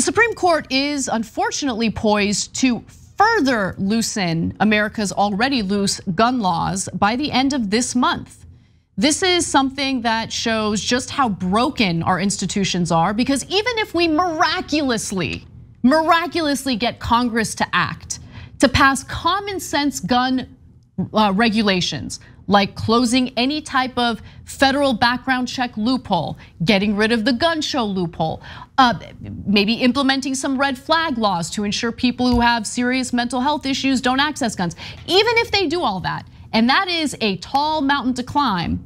The Supreme Court is unfortunately poised to further loosen America's already loose gun laws by the end of this month. This is something that shows just how broken our institutions are, because even if we miraculously get Congress to act, to pass common sense gun regulations, like closing any type of federal background check loophole, getting rid of the gun show loophole, maybe implementing some red flag laws to ensure people who have serious mental health issues don't access guns. Even if they do all that, and that is a tall mountain to climb,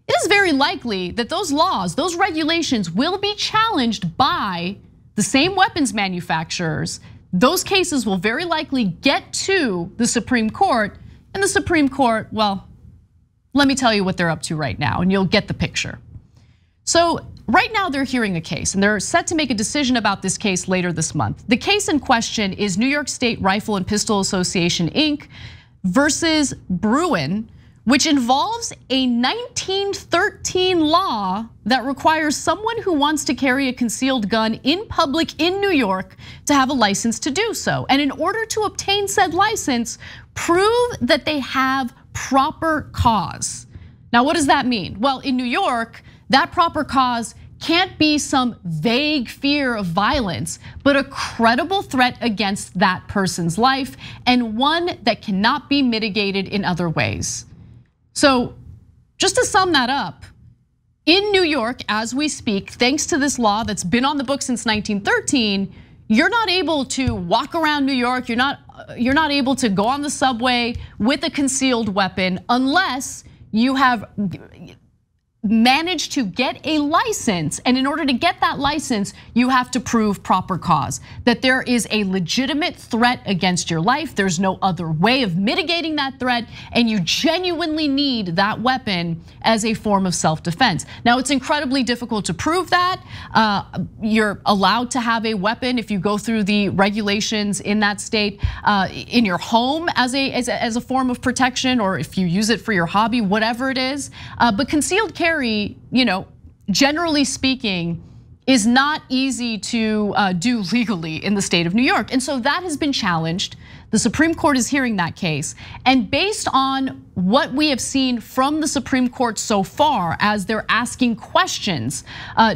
it is very likely that those laws, those regulations will be challenged by the same weapons manufacturers. Those cases will very likely get to the Supreme Court, and the Supreme Court, well, let me tell you what they're up to right now, and you'll get the picture. So right now they're hearing a case, and they're set to make a decision about this case later this month. The case in question is New York State Rifle and Pistol Association, Inc. versus Bruin, which involves a 1913 law that requires someone who wants to carry a concealed gun in public in New York to have a license to do so. And in order to obtain said license, prove that they have proper cause. Now, what does that mean? Well, in New York, that proper cause can't be some vague fear of violence, but a credible threat against that person's life, and one that cannot be mitigated in other ways. So just to sum that up, in New York, as we speak, thanks to this law that's been on the books since 1913, you're not able to walk around New York, you're not able to go on the subway with a concealed weapon unless you have managed to get a license. And in order to get that license, you have to prove proper cause, that there is a legitimate threat against your life. There's no other way of mitigating that threat, and you genuinely need that weapon as a form of self-defense. Now, it's incredibly difficult to prove that. You're allowed to have a weapon if you go through the regulations in that state in your home as a form of protection, or if you use it for your hobby, whatever it is. But concealed carry, generally speaking, is not easy to do legally in the state of New York. And so that has been challenged. The Supreme Court is hearing that case. And based on what we have seen from the Supreme Court so far, as they're asking questions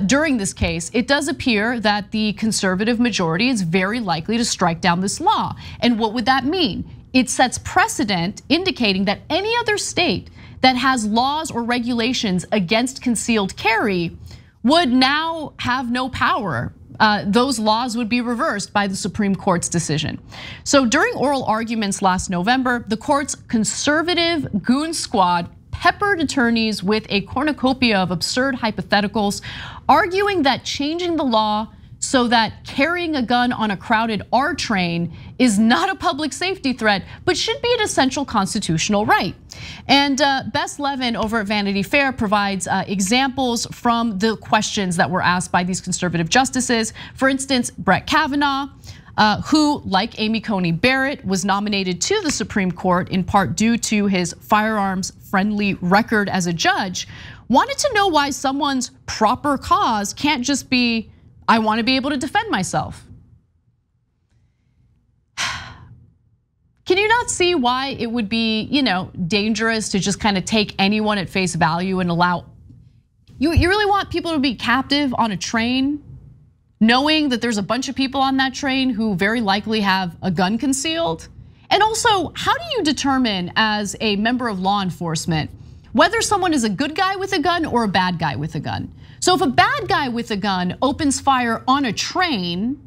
during this case, it does appear that the conservative majority is very likely to strike down this law. And what would that mean? It sets precedent indicating that any other state that has laws or regulations against concealed carry would now have no power. Those laws would be reversed by the Supreme Court's decision. So during oral arguments last November, the court's conservative goon squad peppered attorneys with a cornucopia of absurd hypotheticals, arguing that changing the law so that carrying a gun on a crowded R train is not a public safety threat, but should be an essential constitutional right. And Bess Levin over at Vanity Fair provides examples from the questions that were asked by these conservative justices. For instance, Brett Kavanaugh, who, like Amy Coney Barrett, was nominated to the Supreme Court in part due to his firearms-friendly record as a judge, wanted to know why someone's proper cause can't just be, I want to be able to defend myself. Can you not see why it would be, dangerous to just kind of take anyone at face value and allow, you really want people to be captive on a train, knowing that there's a bunch of people on that train who very likely have a gun concealed? And also, how do you determine as a member of law enforcement whether someone is a good guy with a gun or a bad guy with a gun? So if a bad guy with a gun opens fire on a train,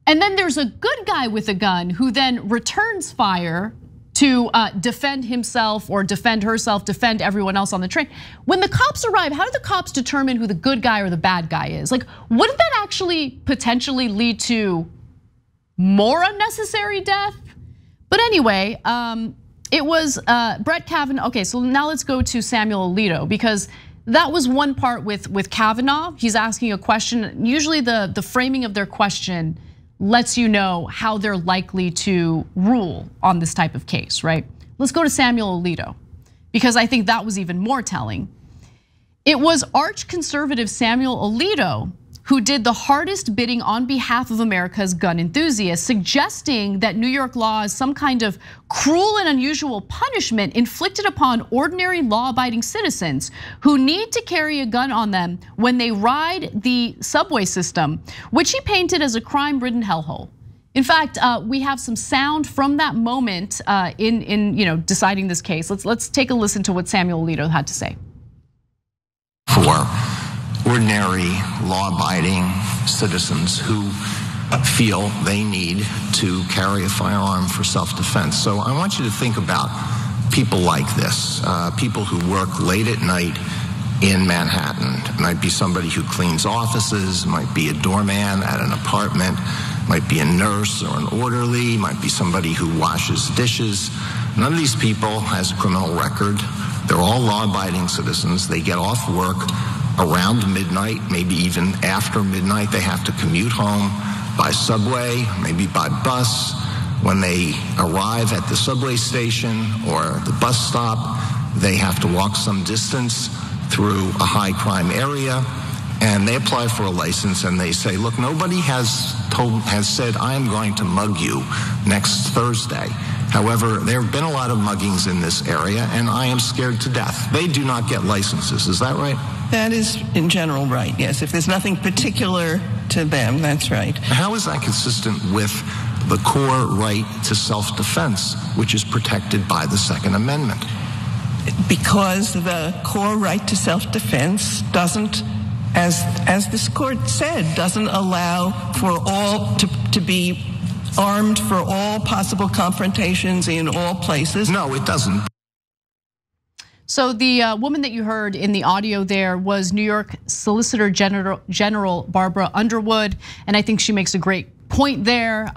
and then there's a good guy with a gun who then returns fire to defend himself or defend herself, defend everyone else on the train. When the cops arrive, how do the cops determine who the good guy or the bad guy is? Like, wouldn't that actually potentially lead to more unnecessary death? But anyway, it was Brett Kavanaugh. Okay, so now let's go to Samuel Alito, because that was one part with Kavanaugh. He's asking a question. Usually the framing of their question lets you know how they're likely to rule on this type of case, right? Let's go to Samuel Alito, because I think that was even more telling. It was arch conservative Samuel Alito who did the hardest bidding on behalf of America's gun enthusiasts, suggesting that New York law is some kind of cruel and unusual punishment inflicted upon ordinary law-abiding citizens who need to carry a gun on them when they ride the subway system, which he painted as a crime-ridden hellhole. In fact, we have some sound from that moment in deciding this case. Let's take a listen to what Samuel Alito had to say. For ordinary law-abiding citizens who feel they need to carry a firearm for self-defense. So I want you to think about people like this, people who work late at night in Manhattan. It might be somebody who cleans offices, might be a doorman at an apartment, might be a nurse or an orderly, might be somebody who washes dishes. None of these people has a criminal record. They're all law-abiding citizens. They get off work around midnight, maybe even after midnight. They have to commute home by subway, maybe by bus. When they arrive at the subway station or the bus stop, they have to walk some distance through a high crime area, and they apply for a license and they say, look, nobody has said I am going to mug you next Thursday. However, there have been a lot of muggings in this area and I am scared to death. They do not get licenses, is that right? That is in general right, yes. If there's nothing particular to them, that's right. How is that consistent with the core right to self-defense, which is protected by the Second Amendment? Because the core right to self-defense doesn't, as this court said, doesn't allow for all to be armed for all possible confrontations in all places. No, it doesn't. So the woman that you heard in the audio there was New York Solicitor General Barbara Underwood, and I think she makes a great point there.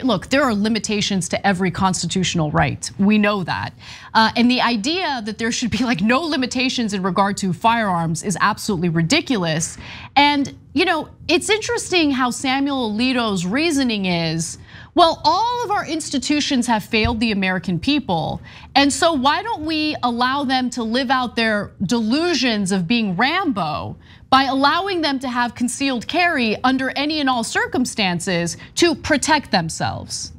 Look, there are limitations to every constitutional right. We know that. And the idea that there should be like no limitations in regard to firearms is absolutely ridiculous. And it's interesting how Samuel Alito's reasoning is, well, all of our institutions have failed the American people. And so why don't we allow them to live out their delusions of being Rambo by allowing them to have concealed carry under any and all circumstances to protect themselves?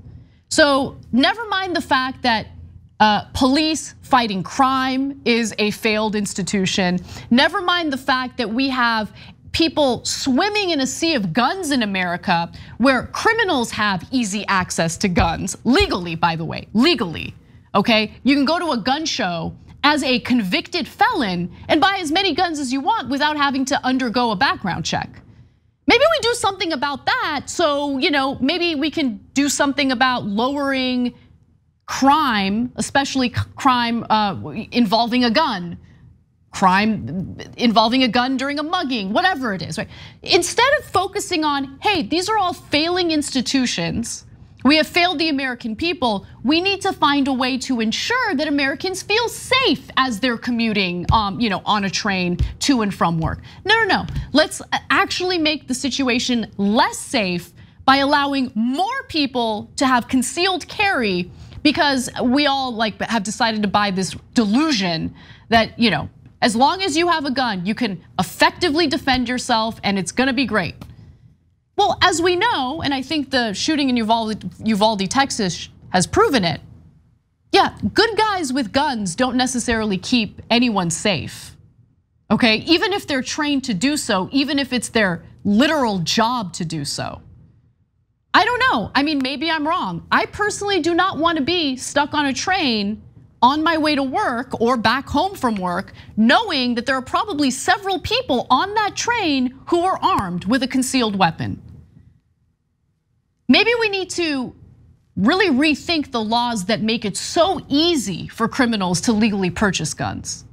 So never mind the fact that police fighting crime is a failed institution. Never mind the fact that we have people swimming in a sea of guns in America where criminals have easy access to guns, legally, by the way, legally, okay? You can go to a gun show as a convicted felon and buy as many guns as you want without having to undergo a background check. Maybe we do something about that, so maybe we can do something about lowering crime, especially crime involving a gun. Crime involving a gun during a mugging, whatever it is, right? Instead of focusing on, hey, these are all failing institutions, we have failed the American people, we need to find a way to ensure that Americans feel safe as they're commuting on a train to and from work. No. Let's actually make the situation less safe by allowing more people to have concealed carry, because we all have decided to buy this delusion that, as long as you have a gun, you can effectively defend yourself and it's gonna be great. Well, as we know, and I think the shooting in Uvalde, Texas has proven it. Yeah, good guys with guns don't necessarily keep anyone safe, okay? Even if they're trained to do so, even if it's their literal job to do so. I don't know, I mean, maybe I'm wrong. I personally do not wanna be stuck on a train on my way to work or back home from work, knowing that there are probably several people on that train who are armed with a concealed weapon. Maybe we need to really rethink the laws that make it so easy for criminals to legally purchase guns.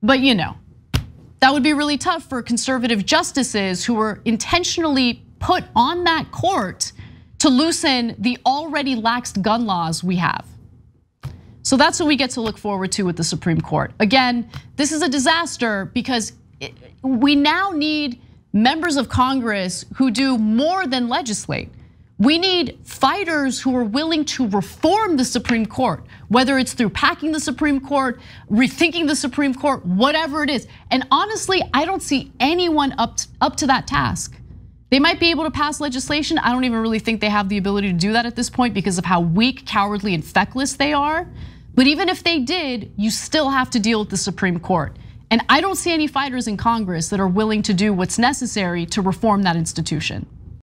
But that would be really tough for conservative justices who were intentionally put on that court to loosen the already lax gun laws we have. So that's what we get to look forward to with the Supreme Court. Again, this is a disaster because we now need members of Congress who do more than legislate. We need fighters who are willing to reform the Supreme Court, whether it's through packing the Supreme Court, rethinking the Supreme Court, whatever it is. And honestly, I don't see anyone up to that task. They might be able to pass legislation. I don't even really think they have the ability to do that at this point because of how weak, cowardly, and feckless they are. But even if they did, you still have to deal with the Supreme Court. And I don't see any fighters in Congress that are willing to do what's necessary to reform that institution.